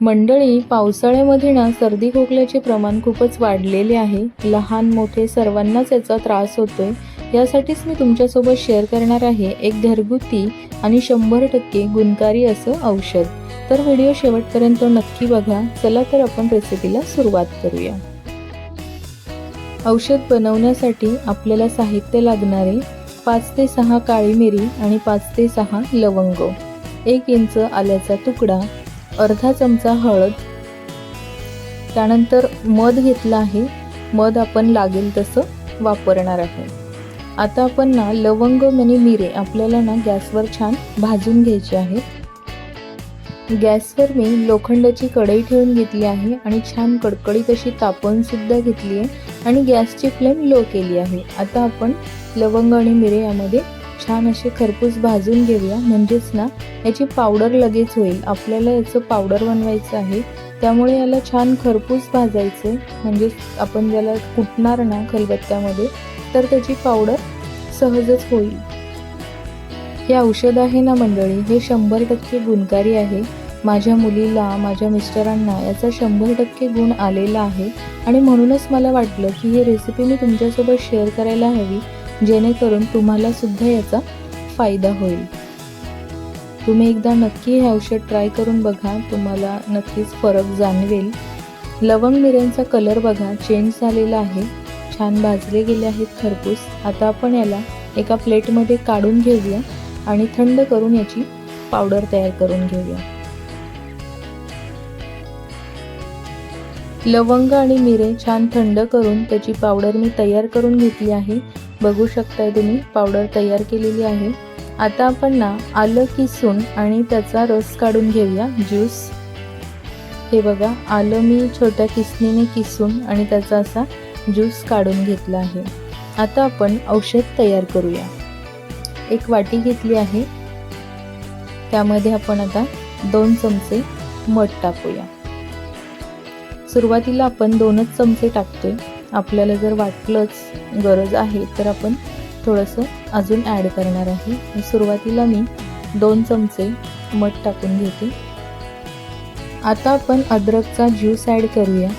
मंडळी, पावसाळ्यामध्ये ना सर्दी खोकल्याचे प्रमाण खूपच वाढलेले आहे. लहान मोठे सर्वांनाच याचा त्रास होतोय. यासाठीच मी तुमच्यासोबत शेअर करणार आहे एक घरगुती आणि 100% गुणकारी असं औषध. तर व्हिडिओ शेवटपर्यंत नक्की बघा. चला तर आपण रेसिपीला सुरुवात करूया. औषध बनवण्यासाठी आपल्याला साहित्य लागणारे 5 ते 6 काळी मिरी आणि 5 ते 6 लवंग, 1 इंच आल्याचा तुकडा, अर्धा चमचा हळद, त्यानंतर मध घेतला आहे. मध आपण लागेल तसं वापरणार आहे. आता आपण ना लवंग आणि मिरे आपल्याला ना गॅसवर छान भाजून घ्यायचे आहे. गॅसवर मी लोखंडाची कढई ठेवून घेतली आहे आणि छान कडकडीत अशी तापवून सुद्धा घेतली आहे आणि गॅसची फ्लेम लो केली आहे. आता आपण लवंग आणि मिरे यामध्ये छान असे खरपूस भाजून घेऊया, म्हणजेच ना याची पावडर लगेच होईल. आपल्याला याचं पावडर बनवायचं आहे, त्यामुळे याला छान खरपूस भाजायचं, म्हणजे आपण ज्याला कुटणार ना खलबत्त्यामध्ये तर त्याची पावडर सहजच होईल. हे औषध आहे ना मंडळी, हे 100% गुणकारी आहे. माझ्या मुलीला, माझ्या मिस्टरांना याचा 100% गुण आलेला आहे आणि म्हणूनच मला वाटलं की ही रेसिपी मी तुमच्यासोबत शेअर करायला हवी, जेणेकरून तुम्हाला सुद्धा याचा फायदा होईल. तुम्ही एकदा नक्की हे औषध ट्राय करून बघा, तुम्हाला नक्कीच फरक जाणवेल. लवंग मिऱ्यांचा कलर बघा चेंज झालेला आहे, छान भाजले गेले आहेत खरपूस. आता आपण याला एका प्लेटमध्ये काढून घेऊया आणि थंड करून याची पावडर तयार करून घेऊया. लवंग आणि मिरे छान थंड करून त्याची पावडर मी तयार करून घेतली आहे. बघू शकताय तुम्ही पावडर तयार केलेली आहे. आता आपण ना आलं किसून आणि त्याचा रस काढून घेऊया, ज्यूस. हे बघा, आलं मी छोट्या किसणीने किसून आणि त्याचा असा ज्यूस काढून घेतला आहे. आता आपण औषध तयार करूया. एक वाटी घेतली आहे, त्यामध्ये आपण आता 2 चमचे मध टाकूया. सुरुवातीला आपण 2च चमचे टाकतोय. आपल्याला जर वाटलंच गरज आहे तर आपण थोडंसं अजून ॲड करणार आहे. सुरुवातीला मी 2 चमचे मध टाकून घेते. आता आपण अद्रकचा ज्यूस ॲड करूया.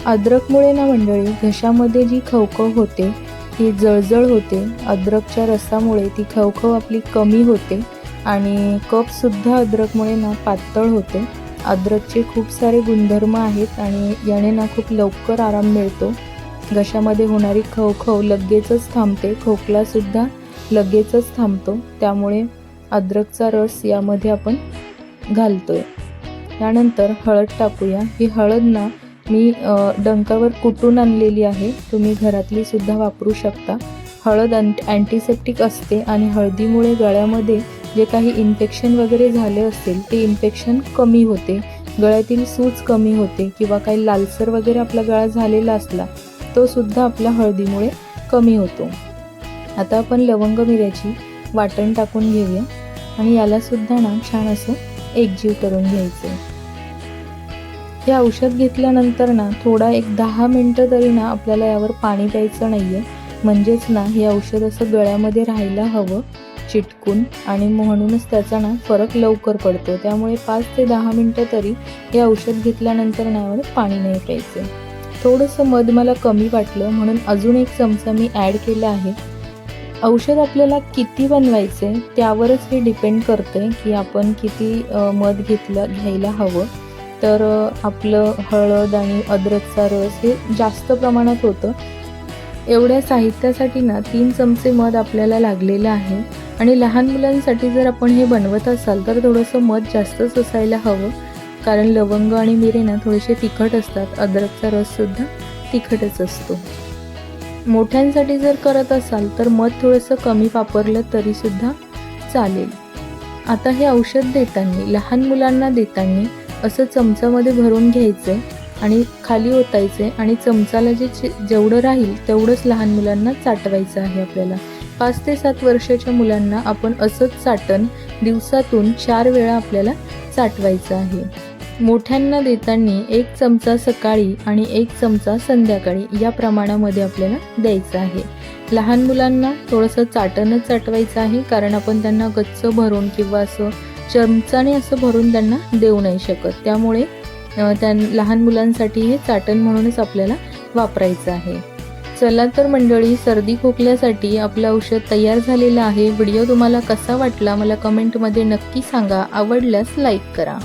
अद्रकमुळे ना मंडळी घशामध्ये जी खवखव होते, ती जळजळ होते, अद्रकच्या रसामुळे ती खवखव आपली कमी होते आणि कफसुद्धा अद्रकमुळे ना पातळ होते. अद्रकचे खूप सारे गुणधर्म आहेत आणि याने ना खूप लवकर आराम मिळतो. घशामध्ये होणारी खवखव लगेचच थांबते, खोकलासुद्धा लगेचच थांबतो. त्यामुळे अद्रकचा रस यामध्ये आपण घालतोय. त्यानंतर हळद टाकूया. ही हळद ना मी डंकावर कुटून आणलेली आहे, तुम्ही घरातली सुद्धा वापरू शकता. हळद अँटीसेप्टिक असते आणि हळदीमुळे गळ्यामध्ये जे काही इन्फेक्शन वगैरे झाले असेल ते इन्फेक्शन कमी होते, गळ्यातील सूज कमी होते, किंवा काही लालसर वगैरे आपला गळा झालेला असला तो सुद्धा आपल्या हळदीमुळे कमी होतो. आता आपण लवंग मिऱ्याची वाटण टाकून घेऊया आणि याला सुद्धा ना छान असं एकजीव करून घ्यायचं. हे औषध घेतल्यानंतर ना थोडा एक 10 मिनटं तरी ना आपल्याला यावर पाणी प्यायचं नाही आहे, म्हणजेच ना हे औषध असं गळ्यामध्ये राहायला हवं चिटकून, आणि म्हणूनच त्याचा ना फरक लवकर पडतो. त्यामुळे 5 ते 10 मिनटं तरी हे औषध घेतल्यानंतर ना यावर पाणी नाही प्यायचं. थोडंसं मध मला कमी वाटलं म्हणून अजून 1 चमचा मी ॲड केला आहे. औषध आपल्याला किती बनवायचे त्यावरच हे डिपेंड करते की आपण किती मध घ्यायला हवं. तर आपलं हळद आणि अद्रकचा रस हे जास्त प्रमाणात होतं. एवढ्या साहित्यासाठी ना 3 चमचे मध आपल्याला लागलेलं आहे आणि लहान मुलांसाठी जर आपण हे बनवत असाल तर थोडंसं मध जास्तच असायला हवं, कारण लवंग आणि मिरे ना थोडेसे तिखट असतात. अद्रकचा रससुद्धा तिखटच असतो. मोठ्यांसाठी जर करत असाल तर मध थोडंसं कमी वापरलं तरीसुद्धा चालेल. आता हे औषध देताना, लहान मुलांना देताना असं चमचामध्ये भरून घ्यायचं आणि खाली ओतायचे आणि चमचाला जेवढं राहील तेवढंच लहान मुलांना चाटवायचं आहे. आपल्याला 5 ते 7 वर्षाच्या मुलांना आपण असंच चाटण दिवसातून 4 वेळा आपल्याला चाटवायचं आहे. मोठ्यांना देताना 1 चमचा सकाळी आणि 1 चमचा संध्याकाळी या प्रमाणामध्ये आपल्याला द्यायचं आहे. लहान मुलांना थोडंसं चाटणच चाटवायचं आहे, कारण आपण त्यांना गच्च भरून किंवा असं चमचाने असं भरून त्यांना देऊ नाही शकत. त्यामुळे लहान मुलांसाठी हे चाटण म्हणूनच आपल्याला वापरायचं आहे. चला तर मंडळी, सर्दी खोकल्यासाठी आपलं औषध तयार झालेलं आहे. व्हिडिओ तुम्हाला कसा वाटला मला कमेंटमध्ये नक्की सांगा. आवडल्यास लाईक करा.